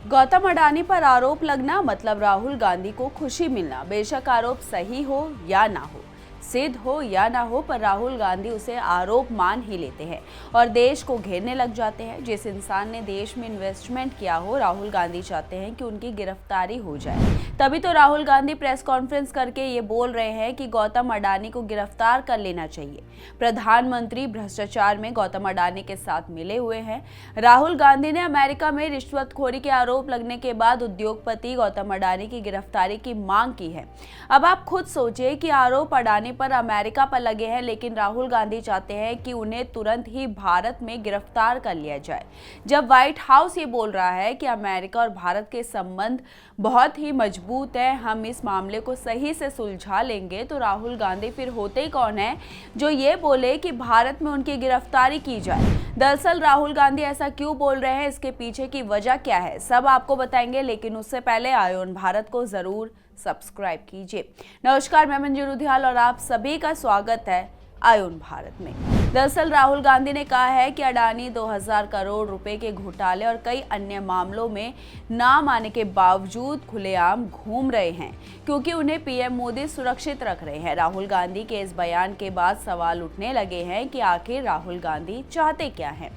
गौतम अडानी पर आरोप लगना मतलब राहुल गांधी को खुशी मिलना। बेशक आरोप सही हो या ना हो, सिद्ध हो या ना हो, पर राहुल गांधी उसे आरोप मान ही लेते हैं और देश को घेरने लग जाते हैं। जिस इंसान ने देश में इन्वेस्टमेंट किया हो, राहुल गांधी चाहते हैं कि उनकी गिरफ्तारी हो जाए। तभी तो राहुल गांधी प्रेस कॉन्फ्रेंस करके ये बोल रहे हैं कि गौतम अडानी को गिरफ्तार कर लेना चाहिए। प्रधानमंत्री भ्रष्टाचार में गौतम अडानी के साथ मिले हुए हैं। राहुल गांधी ने अमेरिका में रिश्वतखोरी के आरोप लगने के बाद उद्योगपति गौतम अडानी की गिरफ्तारी की मांग की है। अब आप खुद सोचिए कि आरोप अडानी पर अमेरिका पर लगे हैं, लेकिन राहुल गांधी चाहते हैं कि उन्हें तुरंत ही भारत में गिरफ्तार कर लिया जाए। जब व्हाइट हाउस ये बोल रहा है कि अमेरिका और भारत के संबंध बहुत ही मजबूत है, हम इस मामले को सही से सुलझा लेंगे, तो राहुल गांधी फिर होते ही कौन है जो ये बोले कि भारत में उनकी गिरफ्तारी की जाए। दरअसल राहुल गांधी ऐसा क्यों बोल रहे हैं, इसके पीछे की वजह क्या है, सब आपको बताएंगे। लेकिन उससे पहले आयोन भारत को जरूर सब्सक्राइब कीजिए। नमस्कार, मैं मंजू रुधियाल और आप सभी का स्वागत है आयोन भारत में। दरअसल राहुल गांधी ने कहा है कि अडानी 2000 करोड़ रुपए के घोटाले और कई अन्य मामलों में नाम आने के बावजूद खुलेआम घूम रहे हैं, क्योंकि उन्हें पीएम मोदी सुरक्षित रख रहे हैं। राहुल गांधी के इस बयान के बाद सवाल उठने लगे हैं कि आखिर राहुल गांधी चाहते क्या हैं।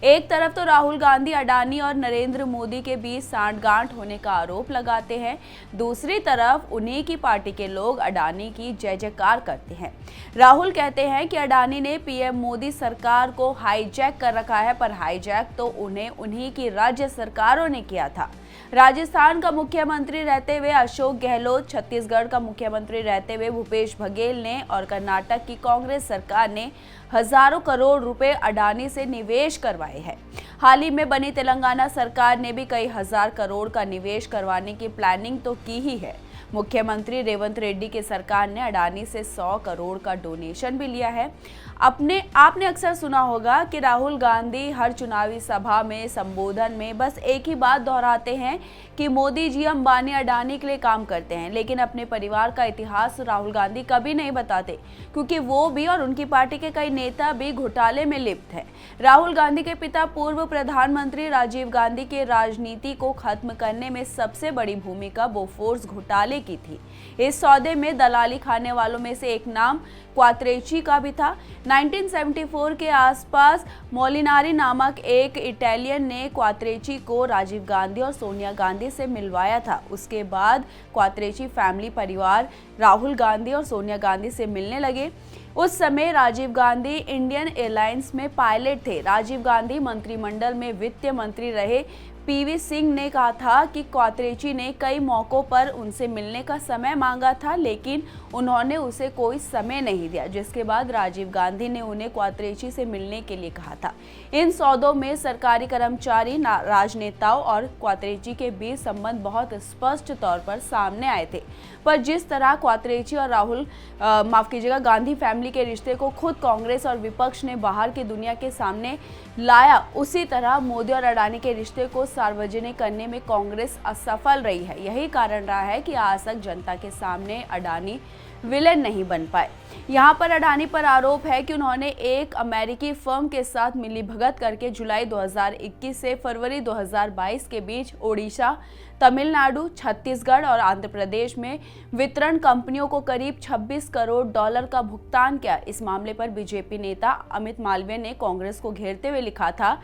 एक तरफ तो राहुल गांधी अडानी और नरेंद्र मोदी के बीच सांठगांठ होने का आरोप लगाते हैं, दूसरी तरफ उन्हीं की पार्टी के लोग अडानी की जय जयकार करते हैं। राहुल कहते हैं कि अडानी ने पीएम मोदी सरकार को हाईजैक कर रखा है, पर हाईजैक तो उन्हीं की राज्य सरकारों ने किया था। राजस्थान का मुख्यमंत्री रहते हुए अशोक गहलोत, छत्तीसगढ़ का मुख्यमंत्री रहते हुए भूपेश बघेल ने और कर्नाटक की कांग्रेस सरकार ने हजारों करोड़ रुपए अडानी से निवेश करवाए हैं। हाल ही में बनी तेलंगाना सरकार ने भी कई हजार करोड़ का निवेश करवाने की प्लानिंग तो की ही है। मुख्यमंत्री रेवंत रेड्डी की सरकार ने अडानी से 100 करोड़ का डोनेशन भी लिया है। आपने अक्सर सुना होगा कि राहुल गांधी हर चुनावी सभा में संबोधन में बस एक ही बात दोहराते हैं कि मोदी जी अंबानी अडानी के लिए काम करते हैं, लेकिन अपने परिवार का इतिहास राहुल गांधी कभी नहीं बताते, क्योंकि वो भी और उनकी पार्टी के कई नेता भी घोटाले में लिप्त हैं। राहुल गांधी के पिता पूर्व प्रधानमंत्री राजीव गांधी के राजनीति को खत्म करने में सबसे बड़ी भूमिका बोफोर्स घोटाले की थी। इस सौदे में दलाली खाने वालों में से एक नाम क्वात्रेची का भी था। 1974 के आसपास मोलिनारी नामक एक इटालियन ने क्वात्रेची को राजीव गांधी और सोनिया गांधी से मिलवाया था। उसके बाद क्वात्रेची फैमिली परिवार राहुल गांधी और सोनिया गांधी से मिलने लगे। उस समय राजीव गांधी इंडियन एयरलाइंस में पायलट थे। राजीव गांधी मंत्रिमंडल में वित्त मंत्री रहे। पीवी सिंह ने कहा था कि क्वात्रेची ने कई मौकों पर उनसे मिलने का समय मांगा था, लेकिन उन्होंने उसे कोई समय नहीं दिया, जिसके बाद राजीव गांधी ने उन्हें क्वात्रेची से मिलने के लिए कहा था। इन सौदों में सरकारी कर्मचारी, राजनेताओं और क्वात्रेची के बीच संबंध बहुत स्पष्ट तौर पर सामने आए थे। पर जिस तरह क्वात्रेची और गांधी फैमिली के रिश्ते को खुद कांग्रेस और विपक्ष ने बाहर की दुनिया के सामने लाया, उसी तरह मोदी और अडानी के रिश्ते को सार्वजनिक करने में कांग्रेस असफल रही है। यही कारण रहा है कि आज तक जनता के सामने अडानी विलेन नहीं बन पाए। यहाँ पर अडानी पर आरोप है कि उन्होंने एक अमेरिकी फर्म के साथ मिलीभगत करके जुलाई 2021 से फरवरी 2022 के बीच ओडिशा, तमिलनाडु, छत्तीसगढ़ और आंध्र प्रदेश में वितरण कंपनियों को करीब 26 करोड़ डॉलर का भुगतान किया। इस मामले पर बीजेपी नेता अमित मालवीय ने कांग्रेस को घेरते हुए लिखा था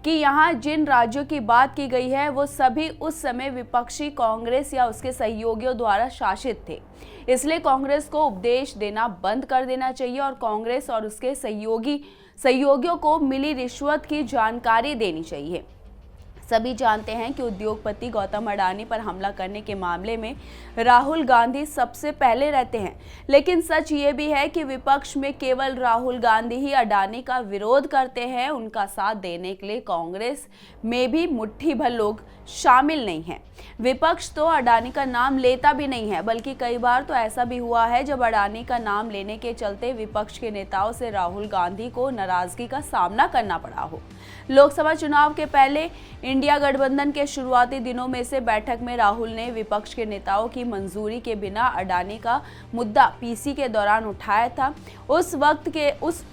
कि यहाँ जिन राज्यों की बात की गई है वो सभी उस समय विपक्षी कांग्रेस या उसके सहयोगियों द्वारा शासित थे, इसलिए कांग्रेस को उपदेश देना बंद कर देना चाहिए और कांग्रेस और उसके सहयोगियों को मिली रिश्वत की जानकारी देनी चाहिए। सभी जानते हैं कि उद्योगपति गौतम अडानी पर हमला करने के मामले में राहुल गांधी सबसे पहले रहते हैं, लेकिन सच ये भी है कि विपक्ष में केवल राहुल गांधी ही अडानी का विरोध करते हैं। उनका साथ देने के लिए कांग्रेस में भी मुट्ठी भर लोग शामिल नहीं हैं। विपक्ष तो अडानी का नाम लेता भी नहीं है, बल्कि कई बार तो ऐसा भी हुआ है जब अडानी का नाम लेने के चलते विपक्ष के नेताओं से राहुल गांधी को नाराजगी का सामना करना पड़ा हो। लोकसभा चुनाव के पहले इंडिया गठबंधन के शुरुआती दिनों में से बैठक में राहुल ने विपक्ष के नेताओं की मंजूरी के बिना अडानी का मुद्दा पीसी के दौरान उठाया था। उस वक्त के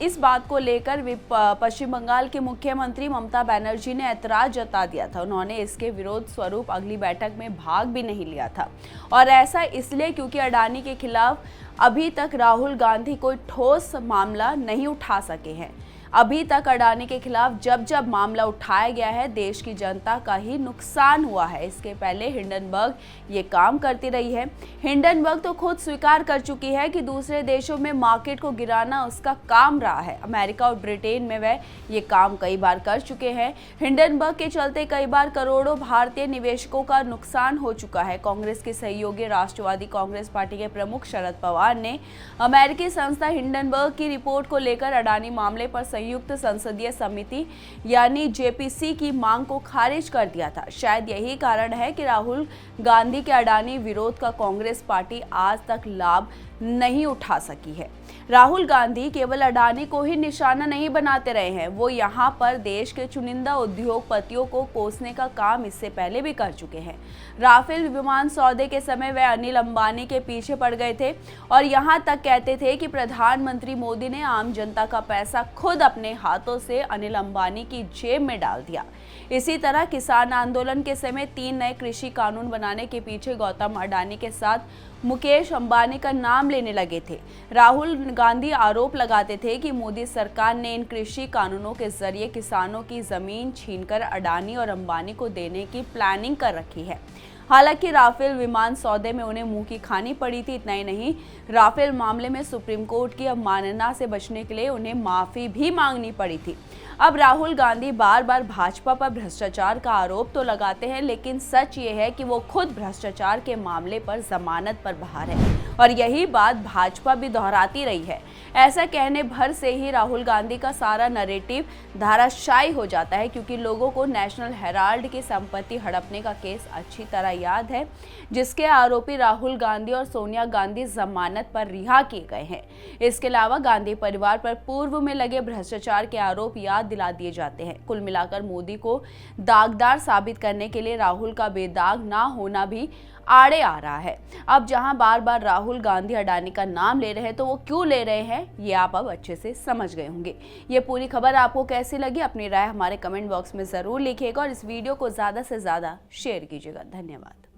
इस बात को लेकर पश्चिम बंगाल के मुख्यमंत्री ममता बनर्जी ने ऐतराज जता दिया था। उन्होंने इसके विरोध स्वरूप अगली बैठक में भाग भी नहीं लिया था, और ऐसा इसलिए क्योंकि अडानी के खिलाफ अभी तक राहुल गांधी कोई ठोस मामला नहीं उठा सके हैं। अभी तक अडानी के खिलाफ जब जब मामला उठाया गया है, देश की जनता का ही नुकसान हुआ है। इसके पहले हिंडनबर्ग ये काम करती रही है। हिंडनबर्ग तो खुद स्वीकार कर चुकी है कि दूसरे देशों में मार्केट को गिराना उसका काम रहा है। अमेरिका और ब्रिटेन में वह ये काम कई बार कर चुके हैं। हिंडनबर्ग के चलते कई बार करोड़ों भारतीय निवेशकों का नुकसान हो चुका है। कांग्रेस के सहयोगी राष्ट्रवादी कांग्रेस पार्टी के प्रमुख शरद पवार ने अमेरिकी संस्था हिंडनबर्ग की रिपोर्ट को लेकर अडानी मामले पर संयुक्त संसदीय समिति यानी जेपीसी की मांग को खारिज कर दिया था। शायद यही कारण है कि राहुल गांधी के अडानी विरोध का कांग्रेस पार्टी आज तक लाभ नहीं उठा सकी है। राहुल गांधी केवल अडानी को ही निशाना नहीं बनाते रहे हैं, वो यहाँ पर देश के चुनिंदा उद्योगपतियों को कोसने का काम इससे पहले भी कर चुके हैं। राफेल विमान सौदे के समय वे अनिल अंबानी के पीछे पड़ गए थे और यहाँ तक कहते थे कि प्रधानमंत्री मोदी ने आम जनता का पैसा खुद अपने हाथों से अनिल अंबानी की जेब में डाल दिया। इसी तरह किसान आंदोलन के समय 3 नए कृषि कानून बनाने के पीछे गौतम अडानी के साथ मुकेश अंबानी का नाम लेने लगे थे। राहुल गांधी आरोप लगाते थे कि मोदी सरकार ने इन कृषि कानूनों के जरिए किसानों की जमीन छीनकर अडानी और अंबानी को देने की प्लानिंग कर रखी है। हालांकि राफेल विमान सौदे में उन्हें मुंह की खानी पड़ी थी। इतना ही नहीं, राफेल मामले में सुप्रीम कोर्ट की अवमानना से बचने के लिए उन्हें माफी भी मांगनी पड़ी थी। अब राहुल गांधी बार बार भाजपा पर भ्रष्टाचार का आरोप तो लगाते हैं, लेकिन सच ये है कि वो खुद भ्रष्टाचार के मामले पर जमानत पर बाहर है, और यही बात भाजपा भी दोहराती रही है। ऐसा कहने भर से ही राहुल गांधी का सारा नैरेटिव धाराशायी हो जाता है, क्योंकि लोगों को नेशनल हेराल्ड की संपत्ति हड़पने का केस अच्छी तरह याद है, जिसके आरोपी राहुल गांधी और सोनिया गांधी जमानत पर रिहा किए गए हैं। इसके अलावा गांधी परिवार पर पूर्व में लगे भ्रष्टाचार के आरोप याद दिला दिए जाते हैं। कुल मिलाकर मोदी को दागदार साबित करने के लिए राहुल का बेदाग ना होना भी आड़े आ रहा है। अब जहां बार बार राहुल गांधी अडानी का नाम ले रहे हैं, तो वो क्यों ले रहे हैं ये आप अब अच्छे से समझ गए होंगे। ये पूरी खबर आपको कैसी लगी, अपनी राय हमारे कमेंट बॉक्स में जरूर लिखिएगा और इस वीडियो को ज्यादा से ज्यादा शेयर कीजिएगा। धन्यवाद।